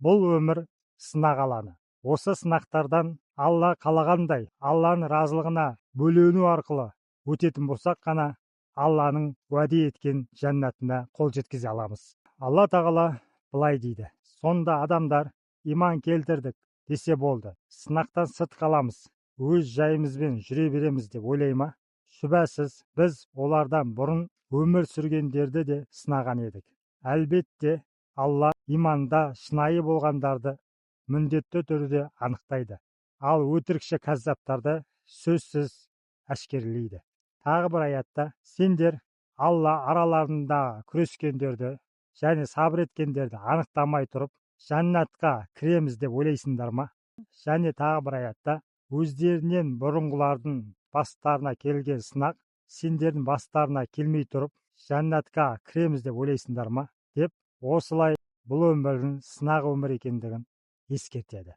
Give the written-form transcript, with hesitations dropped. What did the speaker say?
бұл өмір сынақ алаңы. Осы сынақтардан Алла қалағандай, Алланың разылығына бөлену арқылы өтетін болсақ қана Алланың уәде еткен жәннатына қол жеткізе аламыз. Алла тағала былай дейді: сонда адамдар иман келтірдік десе болды, сынақтан сырт қаламыз, өз жайымызбен жүре береміз деп ойлай ма? Шүбәсіз, біз олардан бұрын өмір сүргендерді де сынаған едік. Әлбетте, Алла иманда шынайы болғандарды міндетті түрде анықтайды, ал өтірікші кәззаптарды сөзсіз әшкерелейді. Тағы бір аятта: сендер Алла араларында күрескендерді және сабыр еткендерді анықтамай тұрып, жәннатқа кіреміз деп ойлайсыңдар ма? Және тағы бір аятта: өздерінен бұрынғылардың бастарына келген сынақ сендердің бастарына келмей тұрып, жәннатқа кіреміз деп ойлайсыңдар ма? деп осылай бұл өмірдің сынақ өмір екендігін ескертеді.